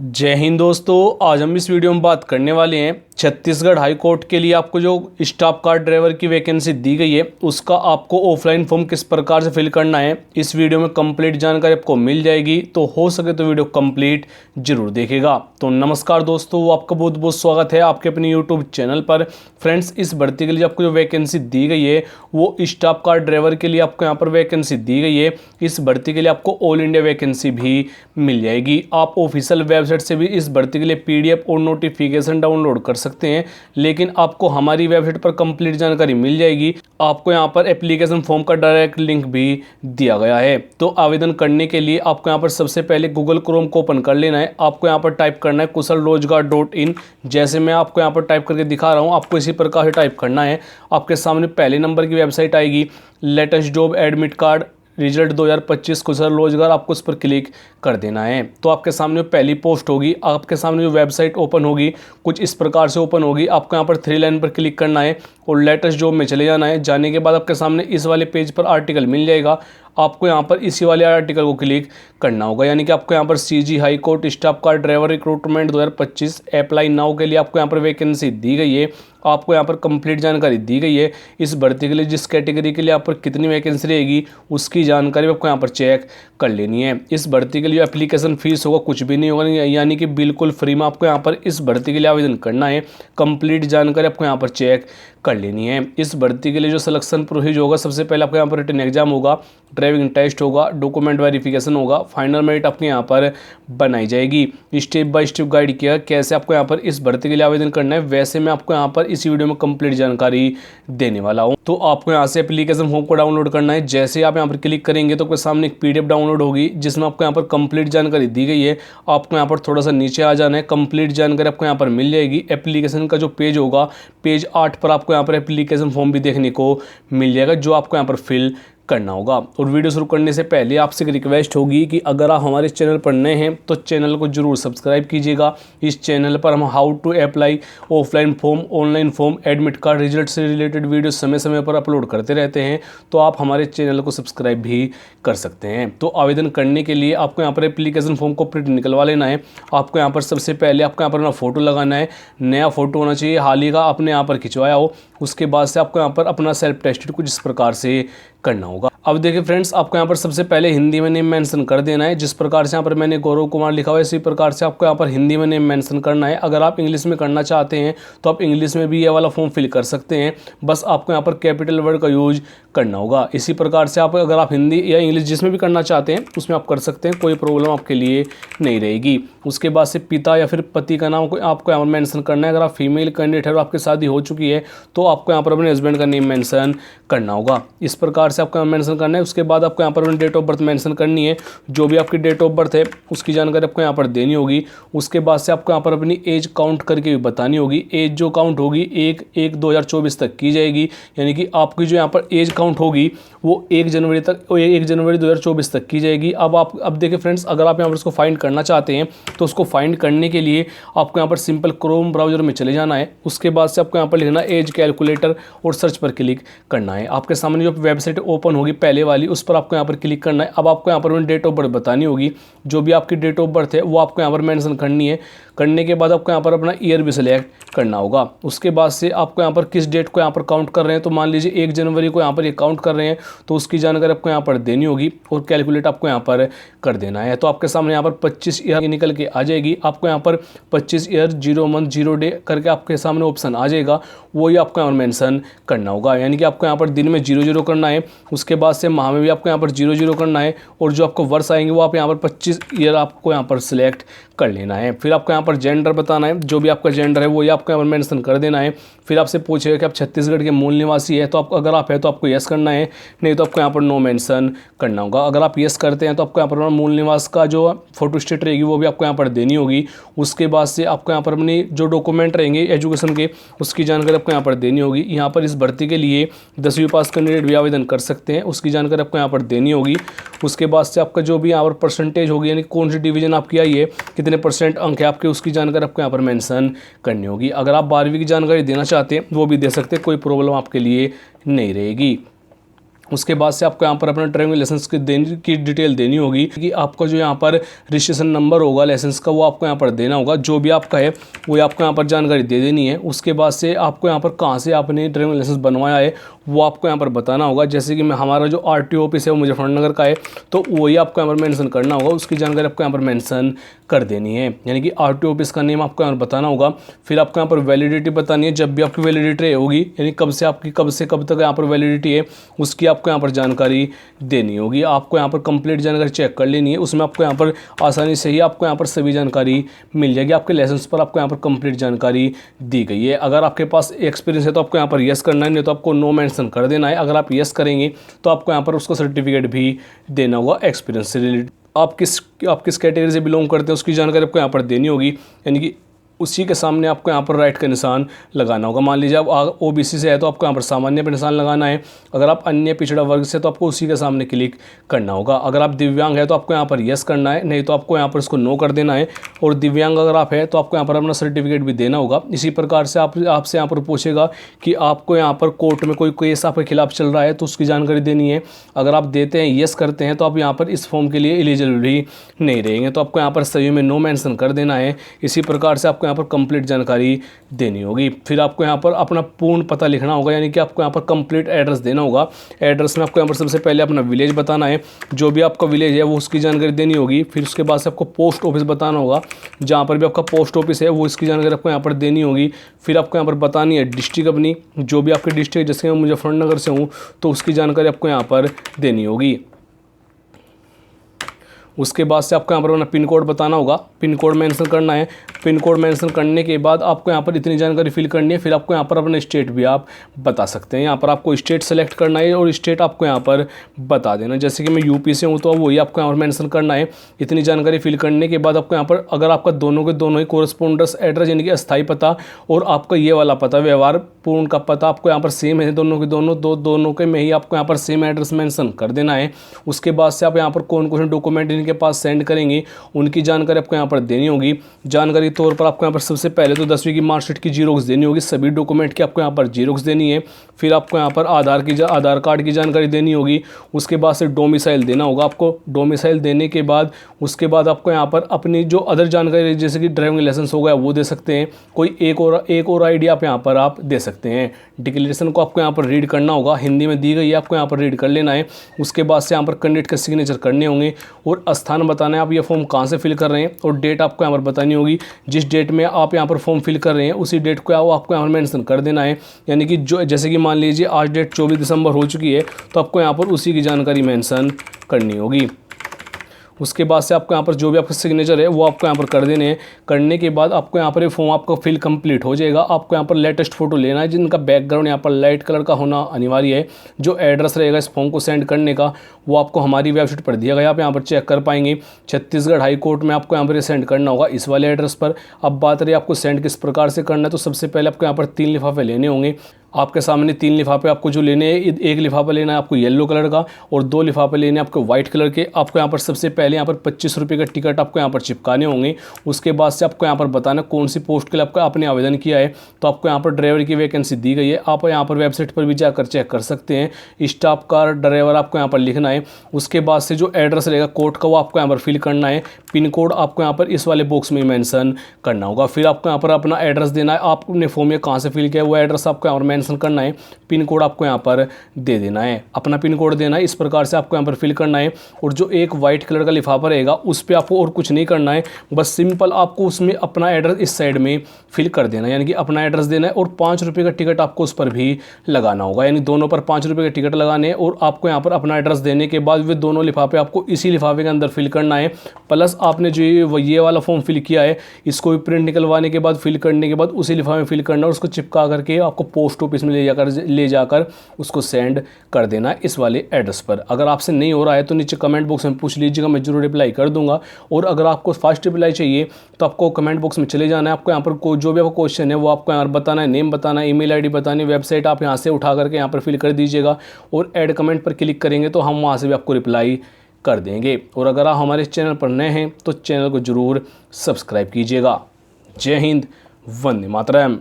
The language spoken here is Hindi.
जय हिंद दोस्तों, आज हम इस वीडियो में बात करने वाले हैं छत्तीसगढ़ हाई कोर्ट के लिए आपको जो स्टाफ कार ड्राइवर की वैकेंसी दी गई है उसका आपको ऑफलाइन फॉर्म किस प्रकार से फिल करना है। इस वीडियो में कंप्लीट जानकारी आपको मिल जाएगी, तो हो सके तो वीडियो कंप्लीट जरूर देखेगा। तो नमस्कार दोस्तों, आपका बहुत बहुत स्वागत है आपके अपने यूट्यूब चैनल पर। फ्रेंड्स, इस भर्ती के लिए आपको जो वैकेंसी दी गई है वो स्टाफ कार ड्राइवर के लिए आपको यहाँ पर वैकेंसी दी गई है। इस भर्ती के लिए आपको ऑल इंडिया वैकेंसी भी मिल जाएगी। आप ऑफिशियल वेबसाइट से भी इस भर्ती के लिए पीडीएफ और नोटिफिकेशन डाउनलोड कर सकते हैं, लेकिन आपको हमारी वेबसाइट पर कंप्लीट जानकारी मिल जाएगी। आपको यहाँ पर एप्लीकेशन फॉर्म का डायरेक्ट लिंक भी दिया गया है। तो आवेदन करने के लिए आपको यहाँ पर सबसे पहले गूगल क्रोम को ओपन कर लेना है। आपको यहाँ पर टाइप करना है kusalrojgar.in। जैसे मैं आपको यहाँ पर टाइप करके दिखा रहा हूँ, आपको इसी प्रकार से टाइप करना है। आपके सामने पहले नंबर की वेबसाइट आएगी, latest job admit card result 2025 कुशल रोजगार, आपको उस पर क्लिक कर देना है। तो आपके सामने पहली पोस्ट होगी, आपके सामने जो वेबसाइट ओपन होगी कुछ इस प्रकार से ओपन होगी। आपको यहाँ पर 3 लाइन पर क्लिक करना है और लेटेस्ट जॉब में चले जाना है। जाने के बाद आपके सामने इस वाले पेज पर आर्टिकल मिल जाएगा। आपको यहाँ पर इसी वाले आर्टिकल को क्लिक करना होगा, यानी कि आपको यहाँ पर CG high court staff car driver recruitment 2025 apply now के लिए आपको यहाँ पर वैकेंसी दी गई है। आपको यहाँ पर कंप्लीट जानकारी दी गई है। इस भर्ती के लिए जिस कैटेगरी के लिए यहाँ पर कितनी वैकेंसी रहेगी उसकी जानकारी आपको यहाँ पर चेक कर लेनी है। इस भर्ती के लिए एप्लीकेशन फीस होगा, कुछ भी नहीं होगा, यानी कि बिल्कुल फ्री में आपको यहाँ पर इस भर्ती के लिए आवेदन करना है। कंप्लीट जानकारी आपको यहाँ पर चेक कर लेनी है। इस भर्ती के लिए जो सिलेक्शन प्रोसीजर होगा, सबसे पहले आपको यहाँ पर रिटन एग्जाम होगा, ड्राइविंग टेस्ट होगा, डॉक्यूमेंट वेरिफिकेशन होगा, फाइनल मेरिट आपके यहाँ पर बनाई जाएगी। स्टेप बाय स्टेप गाइड किया कैसे आपको यहाँ पर इस भर्ती के लिए आवेदन करना है, वैसे मैं आपको यहाँ पर इस वीडियो में कंप्लीट जानकारी देने वाला हूँ। तो आपको यहाँ से एप्लीकेशन फॉर्म को डाउनलोड करना है। जैसे ही आप यहाँ पर क्लिक करेंगे तो आपके सामने एक पीडीएफ डाउनलोड होगी जिसमें आपको यहाँ पर कंप्लीट जानकारी दी गई है। आपको यहाँ पर थोड़ा सा नीचे आ जाना है, कंप्लीट जानकारी आपको यहाँ पर मिल जाएगी। एप्लीकेशन का जो पेज होगा, पेज 8 पर आपको यहाँ पर एप्लीकेशन फॉर्म भी देखने को मिल जाएगा, जो आपको यहाँ पर फिल करना होगा। और वीडियो शुरू करने से पहले आपसे एक रिक्वेस्ट होगी कि अगर आप हमारे चैनल पर नए हैं तो चैनल को जरूर सब्सक्राइब कीजिएगा। इस चैनल पर हम how to apply offline form, online form, admit card result से रिलेटेड वीडियो समय समय पर अपलोड करते रहते हैं, तो आप हमारे चैनल को सब्सक्राइब भी कर सकते हैं। तो आवेदन करने के लिए आपको यहाँ पर एप्लीकेशन फॉर्म को प्रिंट निकलवा लेना है। आपको यहाँ पर सबसे पहले आपको यहाँ पर अपना फ़ोटो लगाना है। नया फ़ोटो होना चाहिए, हाल ही का आपने यहाँ पर खिंचवाया हो। उसके बाद से आपको यहाँ पर अपना सेल्फ टेस्टेड कुछ इस प्रकार से करना होगा। अब देखिए फ्रेंड्स, आपको यहाँ पर सबसे पहले हिंदी में नेम मेंशन कर देना है। जिस प्रकार से यहाँ पर मैंने गौरव कुमार लिखा हुआ है, इसी प्रकार से आपको यहाँ पर हिंदी में नेम मेंशन करना है। अगर आप इंग्लिश में करना चाहते हैं तो आप इंग्लिश में भी ये वाला फॉर्म फिल कर सकते हैं, बस आपको यहाँ पर कैपिटल वर्ड का यूज करना होगा। इसी प्रकार से आप अगर आप हिंदी या इंग्लिश जिसमें भी करना चाहते हैं उसमें आप कर सकते हैं, कोई प्रॉब्लम आपके लिए नहीं रहेगी। उसके बाद से पिता या फिर पति का नाम आपको यहाँ पर मेंशन करना है। अगर आप फीमेल कैंडिडेट है और आपकी शादी हो चुकी है तो आपको यहाँ पर अपने हस्बैंड का नेम मेंशन करना होगा। इस प्रकार से आपको मेंशन करना है। उसके बाद आपको यहाँ पर डेट ऑफ बर्थ मेंशन करनी है। जो भी आपकी डेट ऑफ बर्थ है उसकी जानकारी आपको यहाँ पर देनी होगी। उसके बाद से आपको यहाँ पर अपनी एज काउंट करके भी बतानी होगी। एज जो काउंट होगी 1/1/2024 तक की जाएगी, यानी कि आपकी जो यहाँ पर एज काउंट होगी वो 1 जनवरी 2024 तक की जाएगी। अब देखिए फ्रेंड्स, अगर आप यहाँ पर उसको फाइंड करना चाहते हैं तो उसको फाइंड करने के लिए आपको यहाँ पर सिंपल क्रोम ब्राउजर में चले जाना है। उसके बाद से आपको यहाँ पर लिखना एज कैलकुलेटर और सर्च पर क्लिक करना है। आपके सामने जो वेबसाइट ओपन होगी पहले वाली, उस पर आपको यहाँ पर क्लिक करना है। अब आपको यहाँ पर डेट ऑफ बर्थ बतानी होगी। जो भी आपकी डेट ऑफ बर्थ है वो आपको यहाँ पर मेंशन करनी है। करने के बाद आपको यहाँ पर अपना ईयर भी सिलेक्ट करना होगा। उसके बाद से आपको यहाँ पर किस डेट को यहाँ पर काउंट कर रहे हैं, तो मान लीजिए 1 जनवरी को यहाँ पर ये काउंट कर रहे हैं तो उसकी जानकारी आपको यहाँ पर देनी होगी और कैलकुलेट आपको यहाँ पर कर देना है। तो आपके सामने यहाँ पर 25 ईयर निकल के आ जाएगी। आपको यहाँ पर 25 ईयर 0 मंथ 0 डे करके आपके सामने ऑप्शन आ जाएगा, वही आपको यहाँ पर मेंशन करना होगा। यानी कि आपको यहाँ पर दिन में 00 करना है। उसके बाद से माह में भी आपको यहाँ पर 00 करना है और जो आपको वर्ष आएंगे वो आप यहाँ पर 25 ईयर आपको यहाँ पर सिलेक्ट कर लेना है। फिर आपको यहाँ पर जेंडर बताना है। जो भी आपका जेंडर है वो ये आपको यहाँ पर मेंशन कर देना है। फिर आपसे पूछेगा कि आप छत्तीसगढ़ के मूल निवासी है, तो आप अगर आप है तो आपको यस करना है, नहीं तो आपको यहाँ पर नो मेंशन करना होगा। अगर आप यस करते हैं तो आपको यहाँ पर मूल निवास का जो फोटो स्टेट रहेगी वो भी आपको यहाँ पर देनी होगी। उसके बाद से आपको यहाँ पर अपनी जो डॉक्यूमेंट रहेंगे एजुकेशन के उसकी जानकारी आपको यहाँ पर देनी होगी। यहाँ पर इस भर्ती के लिए 10वीं पास कैंडिडेट भी आवेदन कर सकते हैं, उसकी जानकारी आपको यहाँ पर देनी होगी। उसके बाद से आपका जो भी यहाँ पर परसेंटेज होगी, यानी कौन सी डिवीजन आपकी आई है, कितने % अंक है आपके, उसकी जानकारी आपको यहाँ पर मेंशन करनी होगी। अगर आप 12वीं की जानकारी देना चाहते हैं वो भी दे सकते हैं, कोई प्रॉब्लम आपके लिए नहीं रहेगी। उसके बाद से आपको यहाँ पर अपना ड्राइविंग लाइसेंस की डिटेल देनी होगी कि आपका जो यहाँ पर रजिस्ट्रेशन नंबर होगा लाइसेंस का वो आपको यहाँ पर देना होगा। जो भी आपका है वो आपको यहाँ पर जानकारी दे देनी है। उसके बाद से आपको यहाँ पर कहाँ से आपने ड्राइविंग लाइसेंस बनवाया है वो आपको यहाँ पर बताना होगा। जैसे कि हमारा जो RTO ऑफिस है वो मुजफ्फरनगर का है, तो वही आपको यहाँ पर मेंशन करना होगा, उसकी जानकारी आपको यहाँ पर मेंशन कर देनी है। यानी कि RTO ऑफिस का नेम आपको यहाँ पर बताना होगा। फिर आपको यहाँ पर वैलिडिटी बतानी है, जब भी आपकी वैलिडिटी होगी यानी कब से कब तक यहाँ पर वैलिडिटी है उसकी आपको यहाँ पर जानकारी देनी होगी। आपको यहाँ पर कंप्लीट जानकारी चेक कर लेनी है, उसमें आपको यहाँ पर आसानी से ही आपको यहाँ पर सभी जानकारी मिल जाएगी। आपके लाइसेंस पर आपको यहाँ पर कंप्लीट जानकारी दी गई है। अगर आपके पास एक्सपीरियंस है तो आपको यहाँ पर यस करना है, नहीं तो आपको नो मेंशन कर देना है। अगर आप यस करेंगे तो आपको यहाँ पर उसका सर्टिफिकेट भी देना होगा एक्सपीरियंस से रिलेटेड। आप किस कैटेगरी से बिलोंग करते हैं उसकी जानकारी आपको यहाँ पर देनी होगी, यानी कि उसी के सामने आपको यहाँ पर राइट का निशान लगाना होगा। मान लीजिए आप OBC से है तो आपको यहाँ पर सामान्य पर निशान लगाना है। अगर आप अन्य पिछड़ा वर्ग से तो आपको उसी के सामने क्लिक करना होगा। अगर आप दिव्यांग है तो आपको यहाँ पर यस करना है, नहीं तो आपको यहाँ पर इसको नो कर देना है। और दिव्यांग अगर आप है तो आपको यहाँ पर अपना सर्टिफिकेट भी देना होगा। इसी प्रकार से आपसे यहाँ पर पूछेगा कि आपको यहाँ पर कोर्ट में कोई केस आपके खिलाफ चल रहा है तो उसकी जानकारी देनी है। अगर आप देते हैं यस करते हैं तो आप यहाँ पर इस फॉर्म के लिए एलिजिबल भी नहीं रहेंगे, तो आपको यहाँ पर सभी में नो मेंशन कर देना है। इसी प्रकार से आपको यहाँ पर कंप्लीट जानकारी देनी होगी। फिर आपको यहाँ पर अपना पूर्ण पता लिखना होगा, यानी कि आपको यहाँ पर कंप्लीट एड्रेस देना होगा। एड्रेस में आपको यहाँ पर सबसे पहले अपना विलेज बताना है, जो भी आपका विलेज है वो उसकी जानकारी देनी होगी। फिर उसके बाद से आपको पोस्ट ऑफिस बताना होगा, जहाँ पर भी आपका पोस्ट ऑफिस है वो इसकी जानकारी आपको यहाँ पर देनी होगी। फिर आपको यहाँ पर बतानी है डिस्ट्रिक्ट अपनी, जो भी आपकी डिस्ट्रिक्ट, जैसे मैं मुजफ्फरनगर से हूँ तो उसकी जानकारी आपको यहाँ पर देनी होगी। उसके बाद से आपको यहाँ पर अपना पिन कोड बताना होगा, पिन कोड मेंशन करना है। पिन कोड मेंशन करने के बाद आपको यहाँ पर इतनी जानकारी फिल करनी है। फिर आपको यहाँ पर अपना स्टेट भी आप बता सकते हैं। यहाँ पर आपको स्टेट सेलेक्ट करना है और स्टेट आपको यहाँ पर बता देना। जैसे कि मैं यूपी से हूँ तो वही आपको यहाँ पर मेंशन करना है। इतनी जानकारी फिल करने के बाद आपको यहाँ पर अगर आपका दोनों के दोनों ही कोरस्पोंडेंस एड्रेस यानी कि अस्थायी पता और आपका ये वाला पता व्यवहार पूर्ण का पता आपको यहाँ पर सेम है, दोनों के दोनों के में ही आपको यहाँ पर सेम एड्रेस मेंशन कर देना है। उसके बाद से आप यहाँ पर कौन कौन से डॉक्यूमेंट इनके पास सेंड करेंगे उनकी जानकारी आपको यहाँ पर देनी होगी। जानकारी के तौर पर आपको यहाँ पर सबसे पहले तो 10वीं की मार्कशीट की जीरोक्स देनी होगी, सभी डॉक्यूमेंट की आपको यहाँ पर जीरोक्स देनी है। फिर आपको यहाँ पर आधार कार्ड की जानकारी देनी होगी। उसके बाद से डोमिसाइल देना होगा आपको। डोमिसाइल देने के बाद उसके बाद आपको यहाँ पर अपनी जो अदर जानकारी जैसे कि ड्राइविंग लाइसेंस हो गया वो दे सकते हैं। कोई एक और ID आप यहाँ पर आप दे सकते हैं। डिक्लेरेशन को आपको यहाँ पर रीड करना होगा, हिंदी में दी गई है, आपको यहाँ पर रीड कर लेना है। उसके बाद से यहाँ पर कैंडिडेट का सिग्नेचर करने होंगे और स्थान बताना है आप ये फॉर्म कहाँ से फिल कर रहे हैं और डेट आपको यहाँ पर बतानी होगी। जिस डेट में आप यहाँ पर फॉर्म फिल कर रहे हैं उसी डेट को आपको यहाँ पर मेंशन कर देना है। यानी कि जो जैसे कि मान लीजिए आज डेट 24 दिसंबर हो चुकी है तो आपको यहाँ पर उसी की जानकारी मेंशन करनी होगी। उसके बाद से आपको यहाँ पर जो भी आपका सिग्नेचर है वो आपको यहाँ पर कर देने हैं। करने के बाद आपको यहाँ पर ये फॉर्म आपका फिल कंप्लीट हो जाएगा। आपको यहाँ पर लेटेस्ट फोटो लेना है जिनका बैकग्राउंड यहाँ पर लाइट कलर का होना अनिवार्य है। जो एड्रेस रहेगा इस फॉर्म को सेंड करने का वो आपको हमारी वेबसाइट पर दिया गया, आप यहाँ पर चेक कर पाएंगे। छत्तीसगढ़ हाई कोर्ट में आपको यहाँ पर सेंड करना होगा इस वाले एड्रेस पर। अब बात रही आपको सेंड किस प्रकार से करना है, तो सबसे पहले आपको यहाँ पर 3 लिफाफे लेने होंगे। आपके सामने 3 लिफाफे आपको जो लेने हैं, एक लिफाफा लेना है आपको येलो कलर का और 2 लिफाफे लेने हैं आपको व्हाइट कलर के। आपको यहाँ पर सबसे पहले यहाँ पर 25 रुपये का टिकट आपको यहाँ पर चिपकाने होंगे। उसके बाद से आपको यहाँ पर बताना कौन सी पोस्ट के लिए आपने आवेदन किया है। तो आपको यहाँ पर ड्राइवर की वैकेंसी दी गई है, आप यहाँ पर वेबसाइट पर भी जाकर चेक कर सकते हैं। स्टाफ कार ड्राइवर आपको यहाँ पर लिखना है। उसके बाद से जो एड्रेस रहेगा कोर्ट का वो आपको यहाँ पर फिल करना है। पिन कोड आपको यहाँ पर इस वाले बॉक्स में मेंशन करना होगा। फिर आपको यहाँ पर अपना एड्रेस देना है, आपने फॉर्म में कहाँ से फिल किया है वो एड्रेस आपको यहाँ पर मेंशन करना है। पिन कोड आपको यहाँ पर दे देना है, अपना पिन कोड देना है। इस प्रकार से आपको यहाँ पर फिल करना है। और जो एक वाइट कलर का लिफाफा रहेगा उस पर आपको और कुछ नहीं करना है, बस सिंपल आपको उसमें अपना एड्रेस इस साइड में फिल कर देना है, यानी कि अपना एड्रेस देना है। और 5 रुपये का टिकट आपको उस पर भी लगाना होगा, यानी दोनों पर 5 रुपये का टिकट लगाने हैं। और आपको यहाँ पर अपना एड्रेस देने के बाद वे दोनों लिफाफे आपको इसी लिफाफे के अंदर फिल करना है। प्लस आपने जो ये वाला फॉर्म फिल किया है इसको भी प्रिंट निकलवाने के बाद फिल करने के बाद उसी लिफाफे में फिल करना और उसको चिपका करके आपको पोस्ट ऑफिस में ले जाकर उसको सेंड कर देना इस वाले एड्रेस पर। अगर आपसे नहीं हो रहा है तो नीचे कमेंट बॉक्स में पूछ लीजिएगा, मैं जरूर रिप्लाई कर दूंगा। और अगर आपको फास्ट रिप्लाई चाहिए तो आपको कमेंट बॉक्स में चले जाना है। आपको यहाँ पर जो भी आपका क्वेश्चन है वो आपको यहाँ पर बताना है, नेम बताना है, ईमेल आईडी बतानी है, वेबसाइट आप यहाँ से उठा करके यहाँ पर फिल कर दीजिएगा और ऐड कमेंट पर क्लिक करेंगे तो हम वहाँ से भी आपको रिप्लाई कर देंगे। और अगर आप हमारे चैनल पर नए हैं तो चैनल को जरूर सब्सक्राइब कीजिएगा। जय हिंद, वंदे मातरम।